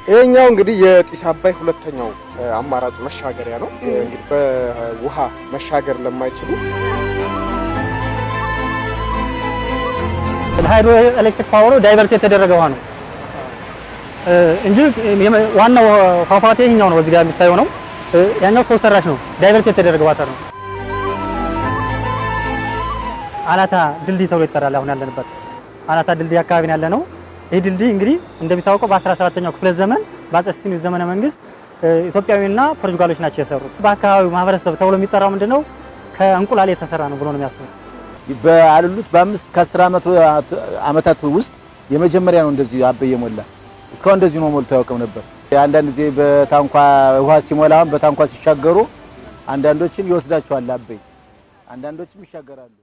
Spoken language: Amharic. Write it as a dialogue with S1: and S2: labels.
S1: ይሄኛው እንግዲህ የጢስ አባይ ሁለተኛው አማራጭ መሻገሪያ ነው። እንግዲህ በውሃ መሻገር ለማይችሉ
S2: ሃይድሮ ኤሌክትሪክ ፓወሩ ዳይቨርት የተደረገ ውሃ ነው እንጂ ዋናው ፏፏቴ ይሄኛው ነው። እዚህ ጋር የሚታየው ነው። ያኛው ሰው ሰራሽ ነው። ዳይቨርት የተደረገ ዋተር ነው። አላታ ድልድይ ተብሎ ይጠራል። አሁን ያለንበት አላታ ድልድይ አካባቢ ነው ያለነው። ይህ ድልድይ እንግዲህ እንደሚታወቀው በ17ኛው ክፍለ ዘመን በአፄ ዩስጢኖስ ዘመነ መንግስት ኢትዮጵያዊና ፖርቱጋሎች ናቸው የሰሩት። በአካባቢው ማህበረሰብ ተብሎ የሚጠራው ምንድነው ከእንቁላል የተሰራ ነው ብሎ ነው የሚያስቡት።
S3: በአሉት በ5 ከ10 ዓመታት ውስጥ የመጀመሪያ ነው እንደዚህ አበየ ሞላ። እስካሁን እንደዚህ ነው ሞልቶ ያውቀው ነበር። አንዳንድ ጊዜ በታንኳ ውሃ ሲሞላ በታንኳ ሲሻገሩ አንዳንዶችን ይወስዳቸዋል አበይ፣ አንዳንዶችም ይሻገራሉ።